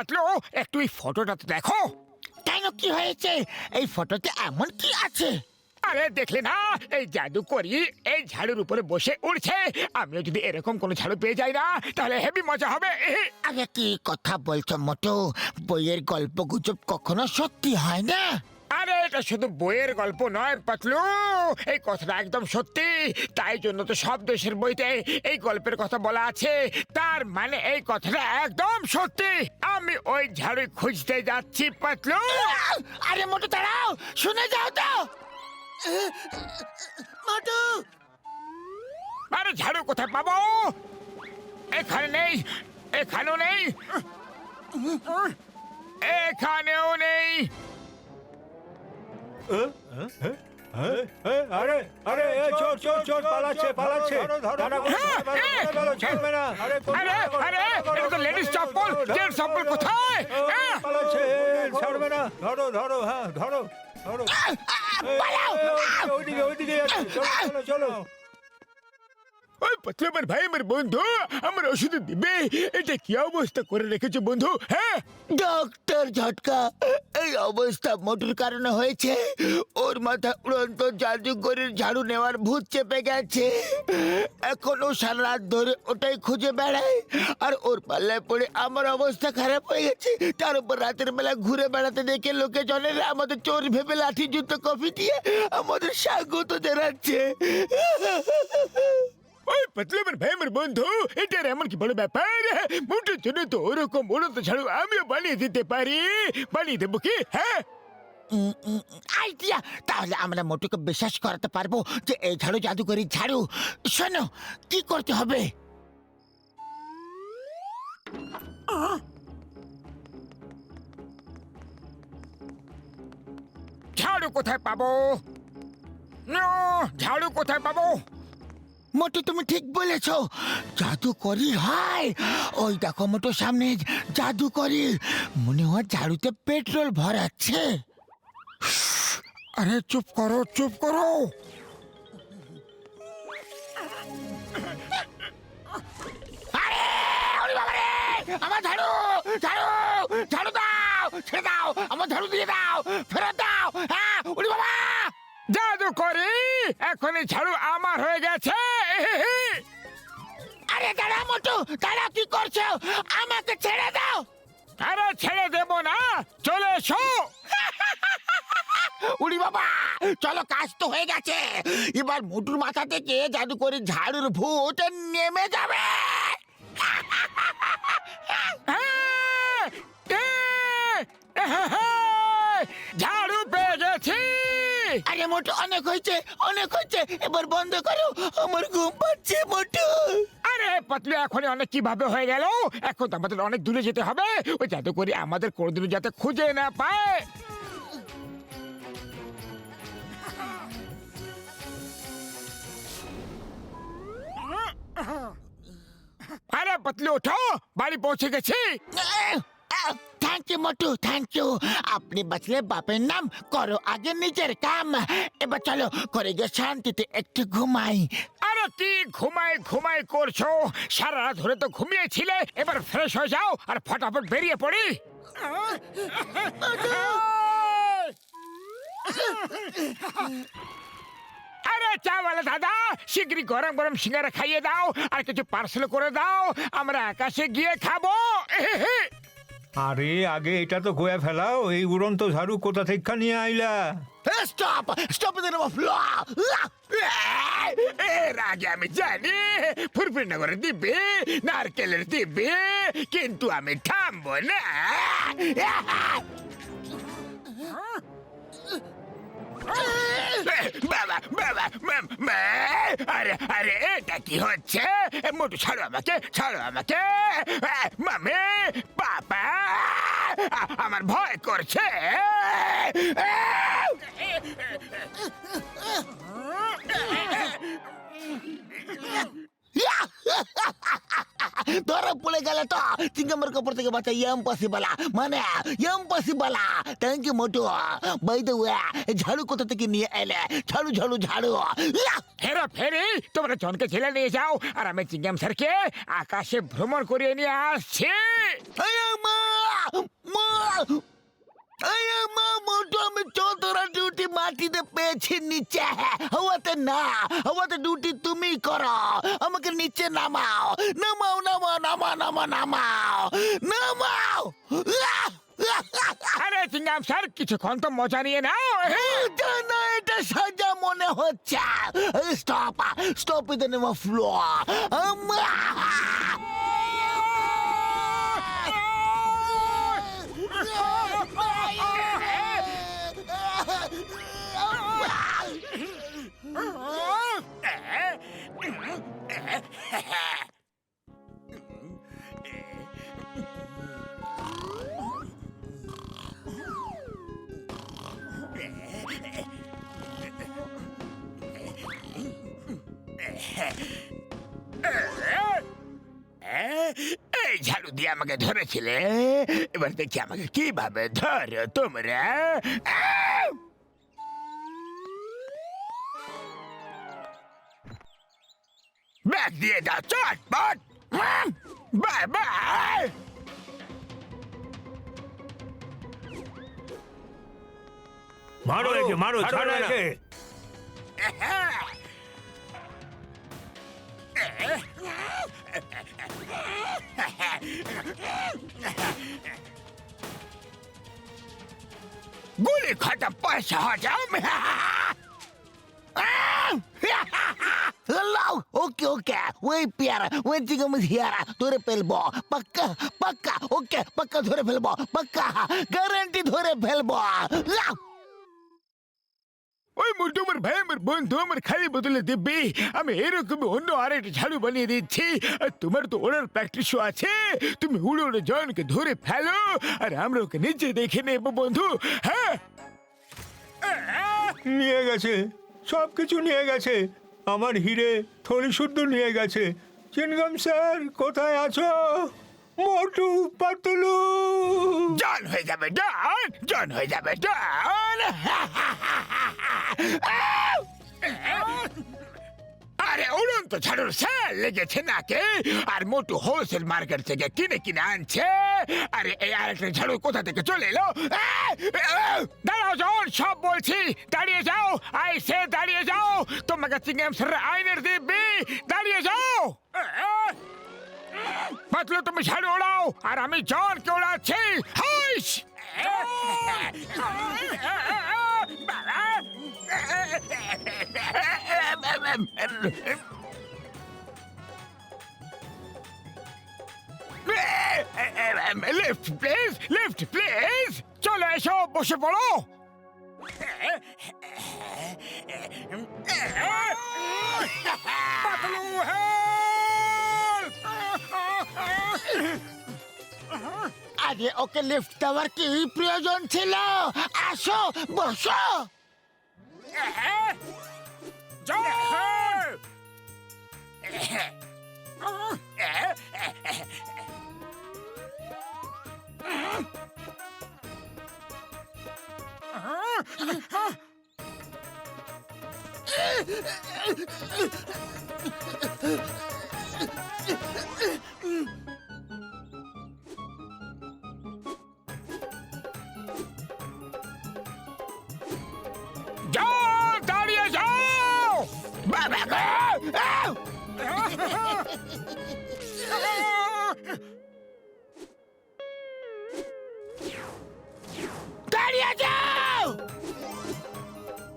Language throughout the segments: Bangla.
পাতলু, একটু এই ফটোটা তো দেখো। কেন, কি হয়েছে? এই ফটোতে এমন কি আছে? আরে দেখলে না, এই জাদুকরি এই ঝাড়ুর উপরে বসে উড়ছে। আমিও যদি এরকম কোনো ঝাড়ু পেয়ে যাই না, তাহলে হেভি মজা হবে। আরে কি কথা বলছো মোটু? বইয়ের গল্প গুজব কখনো সত্যি হয় না। আরে এটা শুধু বইয়ের গল্প নয় পাতলু, এই কথাটা একদম সত্যি। তাই জন্য তো সব দেশের বইতে এই গল্পের কথা বলা আছে। তার মানে এই কথাটা একদম সত্যি। আমি ওই ঝাড়ু খুঁজতে যাচ্ছি পাতলু। আরে মোটু দাঁড়াও, শুনে যাও তো। মোটু, আরে ঝাড়ু কোথায় পাবো? এখানে নেই, এখানেও নেই, এখানেও নেই। আরে আরে চোর চোর চোর পালাচ্ছে পালাচ্ছে। ছাড়বে না। আরে আরে আরে এটা তো লেডিস চপ্পল, জেন্টস চপ্পল কোথায়? পালাচ্ছে, ছাড়বে না। ধরো ধরো, হ্যাঁ ধরো ধরো। ওইদিকে ওইদিকে চলো চলো। ওই পাতলু আমার ভাই, আমার বন্ধু, আমার ওষুধ দিবে। এটা কি অবস্থা করে রেখেছো বন্ধু? হ্যাঁ ডক্টর ঝটকা, এই অবস্থা মোটুর কারণে হয়েছে। ওর মাথা উড়ন্ত জাদুঘরের ঝাড়ু নেওয়ার ভূত চেপে গেছে। এখনো সারা রাত ধরে ওটাই খুঁজে বেড়ায়। আর ওর পাল্লায় পড়ে আমার অবস্থা খারাপ হয়ে গেছে। তার উপর রাতের বেলা ঘুরে বেড়াতে দেখে লোকে জনের আমাদের চোর ভেবে লাঠি জুতো কফি দিয়ে আমাদের স্বাগত জানাচ্ছে। ওই পাতলু আমার ভাই, আমার বন্ধু, এটার এমন কি বড় ব্যাপার? মোটের জন্য তো ওরকম উড়ন্ত ঝাড়ু আমিও বানিয়ে দিতে পারি। বানিয়ে দেবো কি? হ্যাঁ আইডিয়া! তাহলে আমরা মোটুকে বিশ্বাস করাতে পারবো যে এই ঝাড়ু জাদুকরি ঝাড়ু। শোনো, কি করতে হবে? ঝাড়ু কোথায় পাবো? নো, ঝাড়ু কোথায় পাবো? মোটু, তুমি ঠিক বলেছ, জাদুকরি হয়। ওই দেখো মোটু, সামনে জাদুকরি। মনে হয় ঝাড়ুতে পেট্রোল ভরাচ্ছে। আরে চুপ করো, চুপ করো। আরে ওরে বাবা রে! আমার ঝাড়ু, ঝাড়ু, ঝাড়ু দাও, ছেড়ে দাও, আমার ঝাড়ু দিয়ে দাও, ফেরত দাও। হ্যাঁ, ওরে বাবা! জাদু করি, এখন এই ঝাড়ু আমার হয়ে গেছে। আরে দাঁড়া মোটু, দাঁড়া, কি করছো? আমাকে ছেড়ে দাও। আরে ছেড়ে দেবো না, চলে এসো। উড়ি বাবা, চলো, কাজ তো হয়ে গেছে। এবার মোটুর মাথা থেকে জাদুকরি ঝাড়ুর ভূত নেমে যাবে। ঝাড়ু পেয়ে গেছি। আরে মোটু, অনেক হয়েছে, অনেক হয়েছে, এবার বন্ধ করো, আমার ঘুম পাচ্ছে মোটু। আরে পাতলু, এখনই অনেক কিভাবে হয়ে গেল? এখন তো আমাদের অনেক দূরে যেতে হবে। ওই জাদু করি আমাদের কোনোদিনও যাতে খুঁজে না পায়। আরে পাতলু ওঠো, বাড়ি পৌঁছে গেছি। Thank you Motu, thank you. আপনি বাঁচলে বাপের নাম, করো আগে নিজের কাম। এবার চলো, করে গিয়ে শান্তিতে একটু ঘুমাই। আরে কি ঘুমাই ঘুমাই করছো? সারা রাত ধরে তো ঘুমিয়েছিলে। এবার ফ্রেশ হয়ে যাও আর ফটাফট বেরিয়ে পড়ি। আরে চাওয়ালা দাদা, শিগগিরই গরম গরম সিঙ্গারা খাইয়ে দাও আর কিছু পার্সেল করে দাও, আমরা আকাশে গিয়ে খাবো। আরে আগে এটা তো গোয়া ফেলাও, এই উড়ন্ত ঝাড়ু কোথা থেকে নিয়ে আইলা? Stop, stop the floor. এর আগে আমি জানি ফুরফুরিনগরের দিব্যি, নারকেলের দিব্যি, কিন্তু আমি থামবো না। বাবা বাবা, আরে আরে এটা কি হচ্ছে? মোটু ছাড়ো আমাকে, ছাড়ো আমাকে। মামি, পাপা, আমার ভয় করছে। ধরা পড়ে গেল তো। চিঙ্গামের কাপড় থেকে বাঁচা ইম্পসিবল, মানে impossible. Thank you Motu. By the way, ঝাড়ু কোথা থেকে নিয়ে এলে? ঝাড়ু ঝাড়ু ঝাড়ু। হেরা ফেরি, তোমরা জনকে ছেলে নিয়ে যাও আর আমি চিঙ্গাম স্যারকে আকাশে ভ্রমণ করিয়ে নিয়ে আসছি। মা মোটু, আমি চৌতরা ডিউটি মাটিতে পেয়েছি, নিচে হাওয়াতে না। হাওয়াতে ডিউটি তুমি করো, আমাকে নিচে নামাও। নামাও নামাও নামাও নামাও নামাও নামাও। আরে চিংগাম স্যার, কিছুক্ষণ তো মজা নিয়ে নাও। না, এটা সাজা মনে হচ্ছে। Stop, stop in the name of law. এই ঝাড়ু দিয়ে আমাকে ধরেছিলে, এবার দেখি আমাকে কিভাবে ধরো তোমরা। ব্যাগ দিয়ে দাও চটপট। Bye bye. মারো একে, মারো, ছাড়ো একে। গুলি খতম, পয়সা হজম। ওকে ওকে, ওই পেয়ারা, ওই চিংগাম হিয়ারা ধরে ফেলবো পাক্কা পাক্কা। ওকে, পাক্কা ধরে ফেলবো, পাক্কা গ্যারান্টি ধরে ফেলবো। ওই মোটু আমার ভাই, আমার বন্ধু, আমার খালি বোতলে দিব্যি। আমি এরকম অন্য আরেকটা ঝাড়ু বানিয়ে দিচ্ছি। আর তোমার তো ওড়ার প্র্যাকটিসও আছে, তুমি উড়ে উড়ে জনকে ধরে ফেলো, আর আমরা ওকে নিচে দেখে নেবো বন্ধু। হ্যাঁ, নিয়ে গেছে, সব কিছু নিয়ে গেছে। আমার হিরে থলি শুদ্ধ নিয়ে গেছে। চিনগাম স্যার, কোথায় আছো? মোটু, পাতলু। জন হয়ে যাবে ডন, জন হয়ে যাবে ডন। আরে উড়ন্ত ঝাড়ুর সেল লেগেছে নাকি? আর মোটু হোলসেল মার্কেট থেকে কিনে কিনে আনছে। আরে এই আরেকটা ঝাড়ু কোথা থেকে চলে এলো? দাঁড়াও জন, সব বলছি, দাঁড়িয়ে যাও। আইসে দাঁড়িয়ে যাও, তোমাকে চিংগাম স্যার আইনের দিব্যি, দাঁড়িয়ে যাও। পাতলু, তুমি ঝাড়ু ওড়াও, আর আমি জনকে ওড়াচ্ছি। হাইস! Lift please, lift please. চলো এসো, বসে পড়ো। পাতলু, আরে ওকে লিফট দেওয়ার কি প্রয়োজন ছিল? আসো, বসো। যাও, দাঁড়িয়ে যাও। বাবা গো! দাঁড়িয়ে যাও।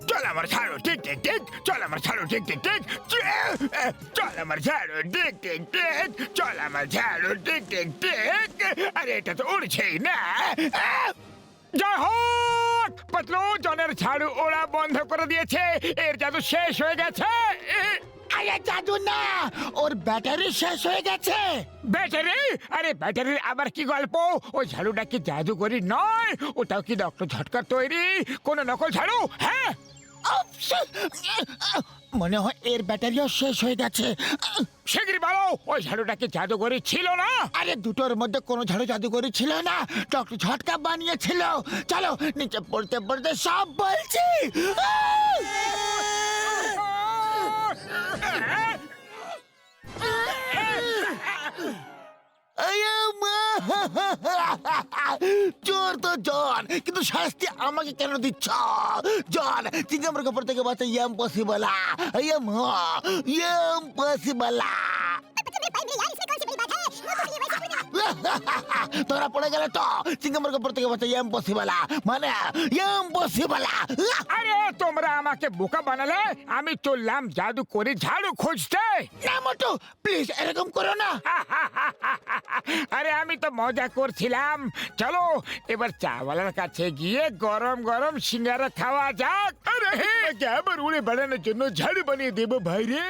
চল আমার ঝাড়ু টিক টিক টিক, চল আমার ঝাড়ু টিক টিক টিক, চল আমার ঝাড়ু টিক টিক টিক, চল আমার ঝাড়ু টিক টিক টিক। আরে এটা তো উড়ছেই না। জয় হোক! পাতলু জনের ঝাড়ু ওড়া বন্ধ করে দিয়েছে, এর জাদু শেষ হয়ে গেছে। আরে জাদু না, ওর ব্যাটারি শেষ হয়ে গেছে। ব্যাটারি? আরে ব্যাটারির আবার কি গল্প? ওই ঝাড়ুটা কি জাদুকরি নয়, ওটাও কি ডক্টর ঝটকার তৈরি, কোন নকল ঝাড়ু? হ্যাঁ, মনে হয় এর ব্যাটারিও শেষ হয়ে গেছে। শিগগিরই বলো, ওই ঝাড়ুটা কি জাদুকরি ছিল না? আরে দুটোর মধ্যে কোনো ঝাড়ু জাদুকরি ছিল না, ডক্টর ঝটকা বানিয়েছিল। চলো নিচে পড়তে পড়তে সব বলছি। জন, কিন্তু শাস্তি আমাকে কেন দিচ্ছ? জন, চিংগামের কাপড় থেকে বাঁচা ইম্পসিবল, ইম্পসিবল। তোরা পড়ে গেলে তো চিংগামের কাপড় থেকে বাঁচা ইম্পসিবল, মানে ইম্পসিবল। আরে তোমরা আমাকে বোকা বানালে, আমি চললাম জাদু করে ঝাড়ু খুঁজতে। না মোটু, প্লিজ এরকম করো না। আরে আমি তো মজা করছিলাম। চলো এবার চাওয়ালার কাছে গিয়ে গরম গরম সিঙ্গারা খাওয়া যাক। আরে আবার উড়ে বেড়ানোর জন্য ঝাড়ু বানিয়ে দেবো ভাই রে।